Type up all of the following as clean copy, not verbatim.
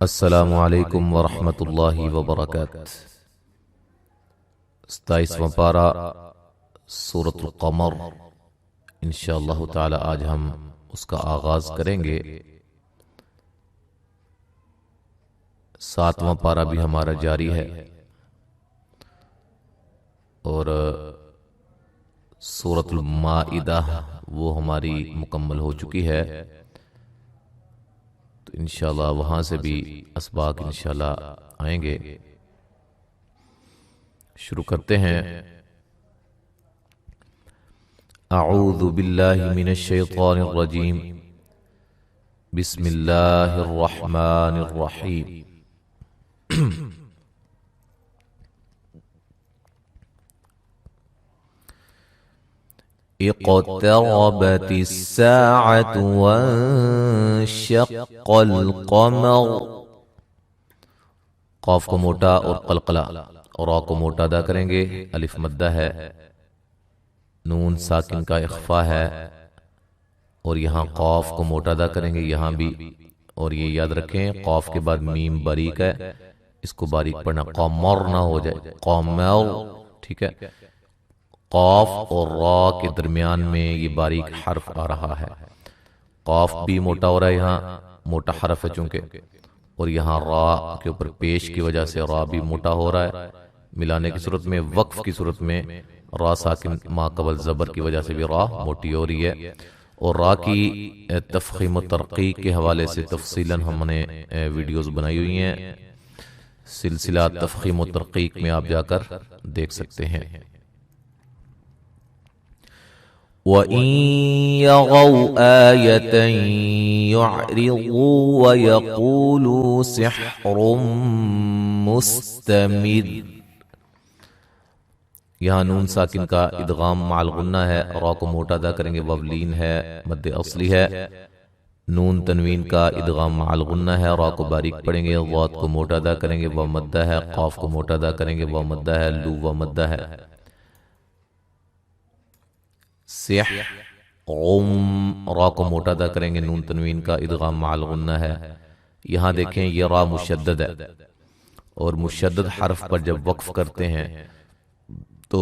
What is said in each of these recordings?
السلام علیکم ورحمۃ اللہ وبرکاتہ۔ 27واں پارہ سورۃ القمر، انشاءاللہ تعالی آج ہم اس کا آغاز کریں گے۔ 7واں پارہ بھی ہمارا جاری ہے اور سورۃ المائدہ وہ ہماری مکمل ہو چکی ہے، تو انشاءاللہ وہاں سے بھی اسباق انشاءاللہ آئیں گے۔ شروع کرتے ہیں۔ اعوذ باللہ من الشیطان الرجیم، بسم اللہ الرحمن الرحیم۔ اقتربت الساعة وانشق القمر۔ قاف کو موٹا اور قلقلہ، را کو موٹا ادا کریں گے، الف مدہ ہے، نون ساکن کا اخفا ہے، اور یہاں قاف کو موٹا ادا کریں گے یہاں بھی، اور یہ یاد رکھیں قاف کے بعد میم باریک ہے، اس کو باریک پڑھنا، قمر نہ ہو جائے، قمر، ٹھیک ہے۔ قاف اور را کے درمیان میں یہ باریک حرف آ رہا ہے، قاف بھی موٹا ہو رہا ہے، یہاں موٹا حرف ہے چونکہ، اور یہاں را کے اوپر پیش کی وجہ سے را بھی موٹا ہو رہا ہے۔ ملانے کی صورت میں، وقف کی صورت میں را ساکن ما قبل زبر کی وجہ سے بھی را موٹی ہو رہی ہے، اور را کی تفخیم و ترقیق کے حوالے سے تفصیلاً ہم نے ویڈیوز بنائی ہوئی ہیں، سلسلہ تفخیم و ترقیق میں آپ جا کر دیکھ سکتے ہیں۔ وَإِن يَرَوْا آيَةً يُعْرِضُوا وَيَقُولُوا سِحْرٌ مُسْتَمِرٌ۔ یہاں نون ساکن کا ادغام مع الغنہ ہے، را کو موٹا ادا کریں گے، وولین ہے، مد اصلی ہے۔ نون تنوین کا ادغام مع الغنہ ہے، را کو باریک پڑھیں گے، ضاد کو موٹا ادا کریں گے، و مدہ ہے، قاف کو موٹا ادا کریں گے، و مدہ ہے، لو و مدہ ہے۔ سح را کو موٹا ادا کریں گے، نون تنوین کا ادغام مع الغنہ ہے۔ یہاں دیکھیں یہ را مشدد ہے، اور مشدد حرف پر جب وقف کرتے ہیں تو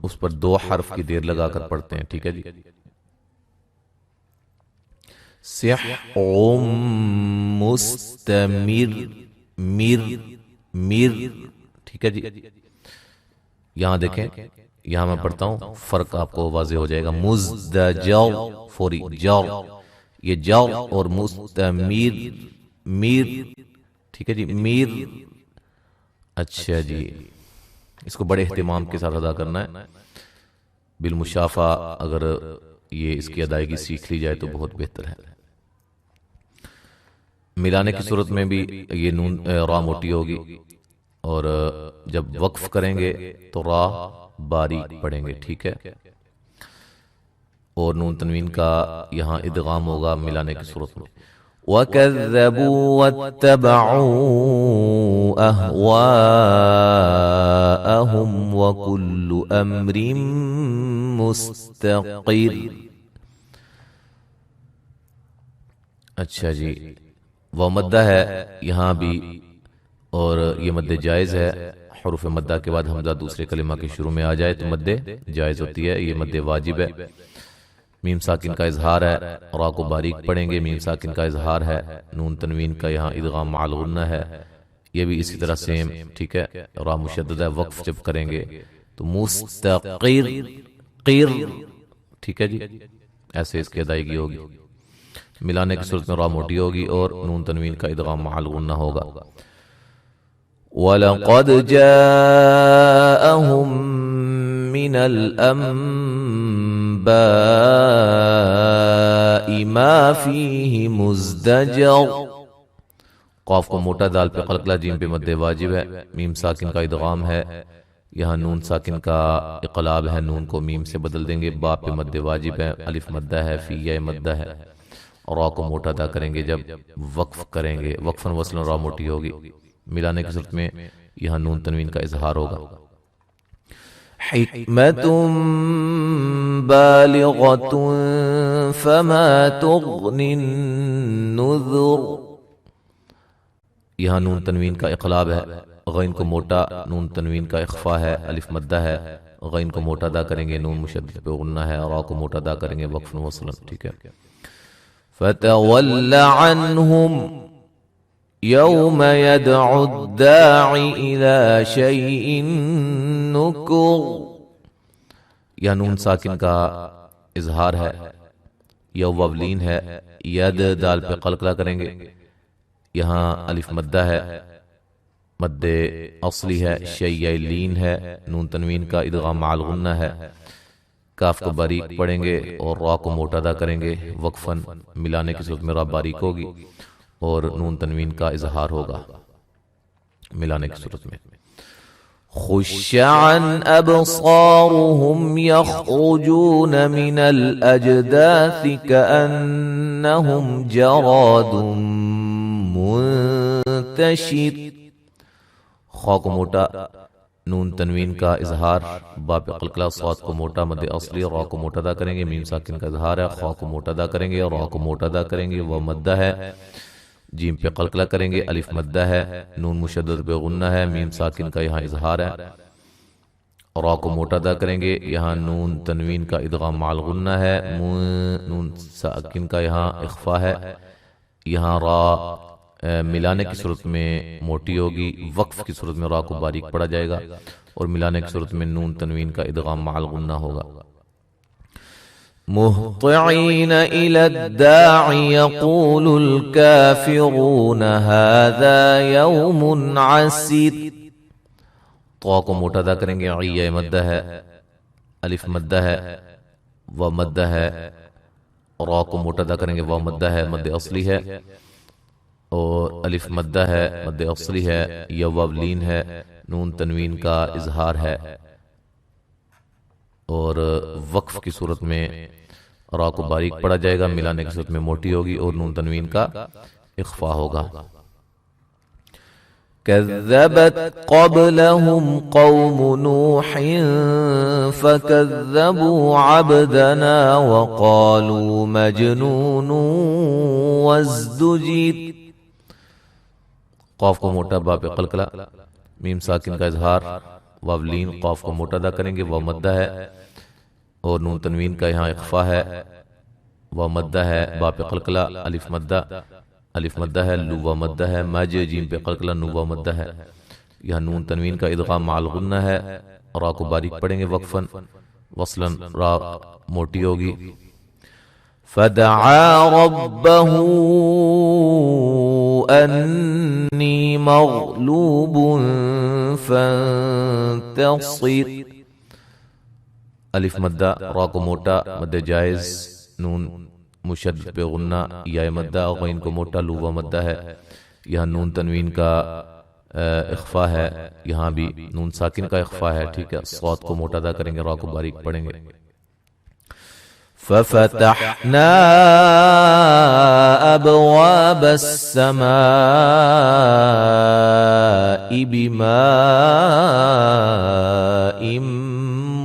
اس پر دو حرف کی دیر لگا کر پڑھتے ہیں، ٹھیک ہے جی۔ سحر مستمر، مر، ٹھیک ہے جی۔ یہاں دیکھیں، یہاں میں پڑھتا ہوں، فرق آپ کو واضح ہو جائے گا۔ مزدجر فوری جر، یہ جر، اور مستمر میر، ٹھیک ہے جی، میر۔ اچھا جی، اس کو بڑے اہتمام کے ساتھ ادا کرنا ہے، بالمشافہ اگر یہ اس کی ادائیگی سیکھ لی جائے تو بہت بہتر ہے۔ ملانے کی صورت میں بھی یہ نون را موٹی ہوگی، اور جب وقف کریں گے تو را باریک پڑھیں گے، ٹھیک ہے، اور نون تنوین کا یہاں ادغام ہوگا ملانے کی صورت میں۔ وَكَذَّبُوا وَاتَّبَعُوا أَهْوَاءَهُمْ وَكُلُّ أَمْرٍ مُسْتَقِرٌ۔ اچھا جی، وہ مدہ ہے یہاں بھی، اور یہ مد جائز ہے، حروف مدہ کے بعد حمزہ دوسرے کلمہ کے شروع میں آ جائے تو مد جائز ہوتی ہے، یہ مد واجب ہے۔ میم ساکن کا اظہار ہے، را کو باریک پڑھیں گے، میم ساکن کا اظہار ہے، نون تنوین کا یہاں ادغام مع الغنہ ہے، یہ بھی اسی طرح سیم، ٹھیک ہے۔ را مشدد ہے، وقف جب کریں گے تو مستقر، قیر، ٹھیک ہے جی، ایسے اس کی ادائیگی ہوگی۔ ملانے کی صورت میں را موٹی ہوگی اور نون تنوین کا ادغام مع الغنہ ہوگا۔ وَلَقَدْ جَاءَهُم مِّنَ الْأَنبَاءِ مَا فِيهِ مُزْدَجَرٌ۔ قاف کو موٹا، دال پہ قلقلہ، جیم پہ مد واجب ہے، میم ساکن کا ادغام ہے، یہاں نون ساکن کا اقلاب ہے، نون کو میم سے بدل دیں گے، با پہ مد واجب ہے، الف مدہ ہے، فی یا مدہ ہے، اور را کو موٹا ادا کریں گے جب وقف کریں گے، وقفاً وصلاً را موٹی ہوگی۔ ملانے کی صورت میں یہاں نون تنوین کا اظہار ہوگا۔ حکمت بالغۃ فما تغنی النذر۔ یہاں نون تنوین کا اقلاب ہے، غین کو موٹا، نون تنوین کا اخفا ہے، الف مدہ ہے، غین کو موٹا ادا کریں گے، نون مشدد پہ غنہ ہے، را کو موٹا ادا کریں گے وقفاً وصلاً. ٹھیک ہے. فَتَوَلَّ عَنْهُمْ يَوْمَ يَدْعُ الدَّاعِ إِلَى شَيْءٍ نُكُرٍ. یا نون ساکن کا اظہار ہے، یا وولین ہے، ید دال پہ قلقلہ کریں گے. یہاں الف مدہ ہے، مد اصلی ہے، شیء لین ہے، نون تنوین کا ادغام مع الغنہ ہے، کاف کو باریک پڑھیں گے اور را کو موٹا ادا کریں گے وقفاً. ملانے کی صورت میں را باریک ہوگی اور نون تنوین کا اظہار ہوگا ملانے کی صورت میں. خش عن ابصارهم يخرجون من الاجداث كأنهم جراد منتشر. خا کو موٹا، نون تنوین کا اظہار، با پہ قلقلہ، صاد کو موٹا، مد اصلی، را کو موٹا ادا کریں گے. میم ساکن کا اظہار ہے، خا کو موٹا ادا کریں گے اور را کو موٹا ادا کریں گے. وہ مدہ ہے، جیم پہ قلقلہ کریں گے، الف مدہ ہے، نون مشدد پہ غنہ ہے، میم ساکن کا یہاں اظہار ہے، را کو موٹا ادا کریں گے. یہاں نون تنوین کا ادغام مع الغنہ ہے، نون ساکن کا یہاں اخفا ہے. یہاں را ملانے کی صورت میں موٹی ہوگی، وقف کی صورت میں را کو باریک پڑا جائے گا، اور ملانے کی صورت میں نون تنوین کا ادغام مع الغنہ ہوگا. مہطعین الی الداع یقول الکافرون هذا یوم عسیر. طا کو موٹا ادا کریں گے، عیہ مدہ ہے، الف مدہ ہے، و مدہ ہے، را کو موٹا ادا کریں گے، و مدہ ہے، مد اصلی ہے، اور الف مدہ ہے، مد اصلی ہے، یا وولین ہے، نون تنوین کا اظہار ہے، اور وقف کی صورت میں را کو باریک پڑا جائے گا، ملانے کی صورت میں موٹی ہوگی اور نون تنوین کا اخفا ہوگا. كذبت قبلهم قوم نوح فكذبوا عبدنا وقالوا مجنون وازدجر. قاف کو موٹا، با پہ قلقلہ، میم ساکن کا اظہار، واولین، قاف کو موٹا ادا کریں گے، وہ مدہ ہے اور نون تنوین کا یہاں اخفا ہے، وہ مدہ ہے، با پہ قلقلہ، الف مدہ، الف مدہ ہے، لو و مدہ ہے، مج جیم پہ قلقلہ، نو و مدہ ہے. یہاں نون تنوین کا ادغام مع الغنہ ہے، را کو باریک پڑھیں گے وقفاً وصلاً، را موٹی ہوگی. فدعا ربه انی مغلوب فانتصر. الف مدہ، را کو موٹا، مد جائز، نون مشدد پہ غنہ، یا مدہ، غین کو موٹا، لو و مدہ ہے. یہاں نون تنوین کا اخفا ہے، یہاں بھی نون ساکن کا اخفا ہے. ٹھیک ہے. صاد کو موٹا ادا کریں گے، را کو باریک پڑھیں گے. ففتحنا ابواب السماء بماء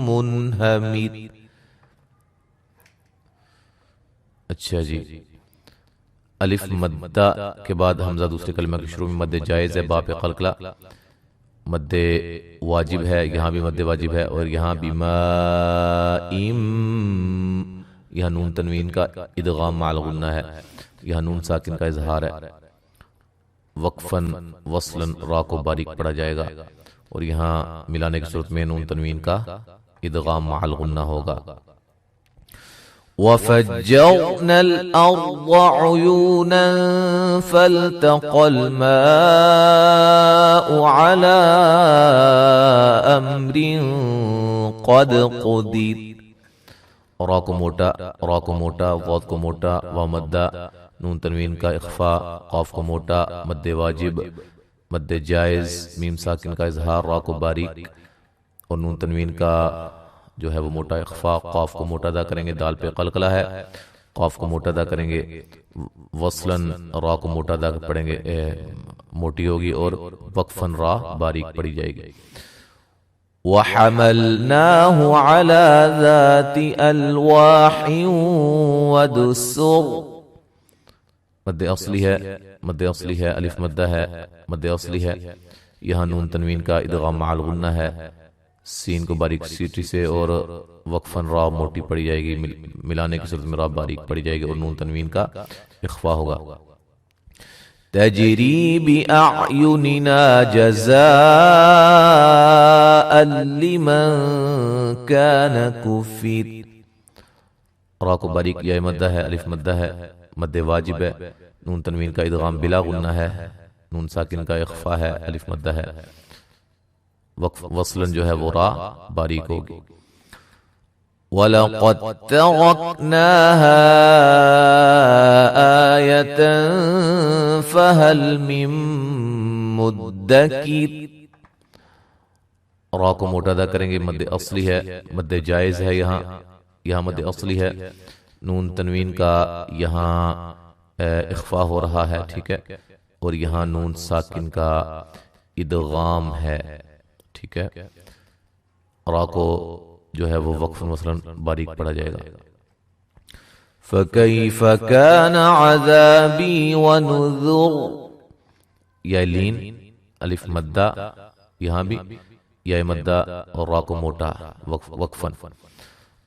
منہمر. اچھا جی، الف مدہ کے بعد حمزہ دوسرے کلمہ کے شروع میں مد جائز ہے، با پہ قلقلہ، مد واجب ہے، یہاں بھی مد واجب ہے، اور یہاں بھی یہاں نون تنوین کا ادغام مع الغنہ ہے، یہاں نون ساکن کا اظہار ہے، وقفاً وصلاً را کو باریک پڑا جائے گا، اور یہاں ملانے کی صورت میں نون تنوین کا ادغام مع الغنہ ہوگا. وَفَجَّرْنَا الْأَرْضَ عُيُونًا فَالْتَقَى الْمَاءُ عَلَىٰ أَمْرٍ قَدْ قُدِرَ. را کو موٹا، را کو موٹا، غاد کو موٹا، و مدہ، نون تنوین کا اخفا، قاف کو موٹا، مد واجب، مد جائز، میم ساکن کا اظہار، را کو باریک اور نون تنوین کا جو ہے وہ موٹا اخفا. قاف کو موٹا ادا کریں گے، دال پہ قلقلہ ہے، قاف کو موٹا ادا کریں گے وصلاً، را کو موٹا ادا پڑھیں گے، موٹی ہوگی اور وقفاً را باریک پڑی جائے گی. وَحَمَلْنَاهُ عَلَى ذَاتِ أَلْوَاحٍ وَدُسُرٍ. مد اصلی ہے، مد اصلی ہے، الف مدہ ہے، مد اصلی ہے، یہاں نون تنوین کا ادغام مع الغنہ ہے، سین کو باریک سیٹی سے اور وقفاً را موٹی پڑی جائے گی، ملانے کی صورت میں را باریک پڑی جائے گی اور نون تنوین کا اخفا ہوگا۔ تجری بأعیننا جزاء لمن کان کفر، را کو باریک یا مدہ ہے، الف مدہ ہے، مد واجب ہے، نون تنوین کا ادغام بلا غنہ ہے، نون ساکن کا اخفا ہے، الف مدہ ہے، وقف وصلاً جو ہے وہ را باریک ہوگی۔ وَلَقَدْ تَرَكْنَاهَا آيَةً فَهَلْ مِن مُدَّكِرٍ، را کو موٹا ادا کریں گے، مد اصلی ہے، مد جائز ہے، یہاں مد اصلی ہے، نون تنوین کا یہاں اخفا ہو رہا ہے، ٹھیک ہے، اور یہاں نون ساکن کا ادغام ہے، ٹھیک ہے، را کو جو ہے وہ وقف مثلا باریک پڑا جائے گا۔ فَكَيْفَ كَانَ عَذَابِي وَنُذُرْ، یا لین الف مدہ، یہاں بھی یا مدہ اور را کو موٹا وقفاً۔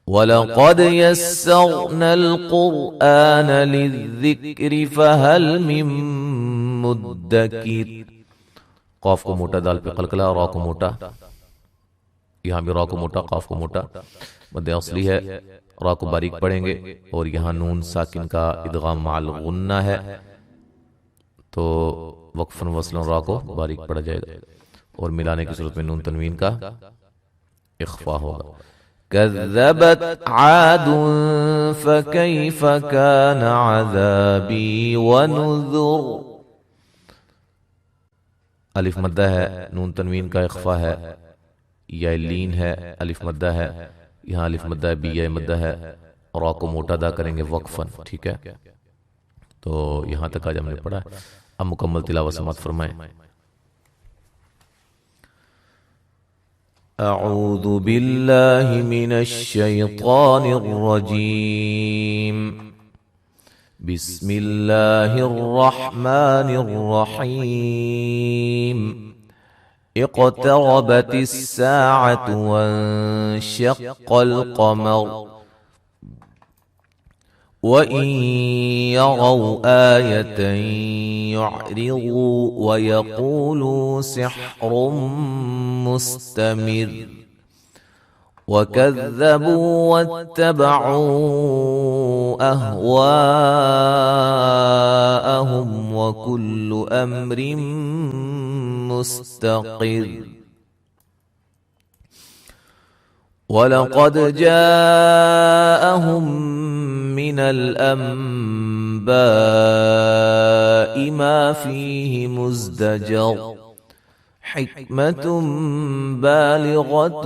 وَلَقَدْ يَسَّرْنَا الْقُرْآنَ لِلذِّكْرِ فَهَلْ مِن مُدَّكِرٍ، قاف کو موٹا، دال پہ قلقلہ، را کو موٹا، یہاں بھی را کو موٹا، قاف کو موٹا، مد اصلی ہے، را کو باریک پڑھیں گے اور یہاں نون ساکن کا ادغام مع الغنہ ہے تو وقفاً وصلاً را کو باریک پڑھا جائے گا اور ملانے کی صورت میں نون تنوین کا اخفا ہوگا۔ کذبت عاد فکیف کان عذابی ونذر، الف مدہ ہے، نون تنوین کا اخفا ہے، یا لین ہے، الف مدہ ہے، یہاں الف مدہ ہے، بی یا مدہ ہے، را کو موٹا ادا کریں گے وقفاً، ٹھیک ہے، تو یہاں تک آج ہم نے پڑھا ہے، اب مکمل تلاوت سماعت فرمائیں۔ اعوذ باللہ من الشیطان الرجیم، بسم اللہ الرحمن الرحیم، اقتربت الساعة وانشق القمر، وَإِن يَرَوْا آيَةً يُعْرِضُوا وَيَقُولُوا سِحْرٌ مُسْتَمِرٌّ، وَكَذَّبُوا وَاتَّبَعُوا أَهْوَاءَهُمْ وَكُلُّ أَمْرٍ مُسْتَقِرٌّ، وَلَقَدْ جَاءَهُم مِّنَ الْأَنبَاءِ مَا فِيهِ مُزْدَجَرٌ، حِكْمَةٌ بَالِغَةٌ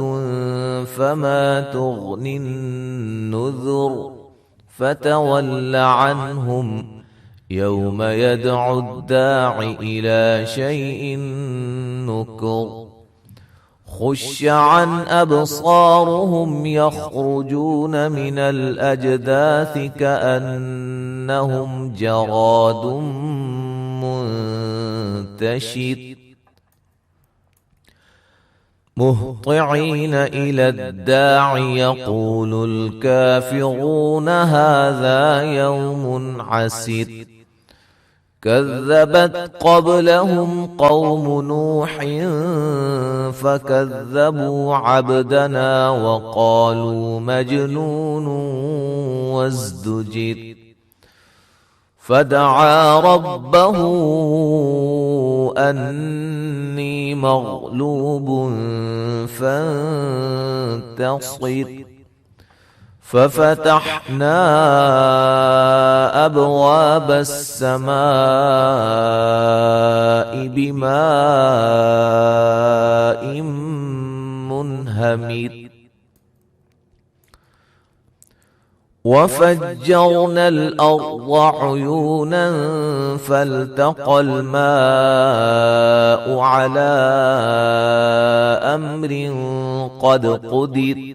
فَمَا تُغْنِ النُّذُرُ، فَتَوَلَّ عَنْهُمْ يَوْمَ يَدْعُ الدَّاعِ إِلَى شَيْءٍ نُكُرٍ، خُشَّ عَنْ أَبْصَارُهُمْ يَخْرُجُونَ مِنَ الْأَجْدَاثِ كَأَنَّهُمْ جَرَادٌ مُنتَشِرٌ، مُهْطِعِينَ إِلَى الدَّاعِ يَقُولُ الْكَافِرُونَ هَذَا يَوْمٌ عَسِرٌ، كذبت قبلهم قوم نوح فكذبوا عبدنا وقالوا مجنون وازدجر، فدعا ربه أني مغلوب فانتصر، ففتحنا أبواب السماء بماء منهمر، وفجرنا الأرض عيونا فالتقى الماء على أمر قد قدر،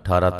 18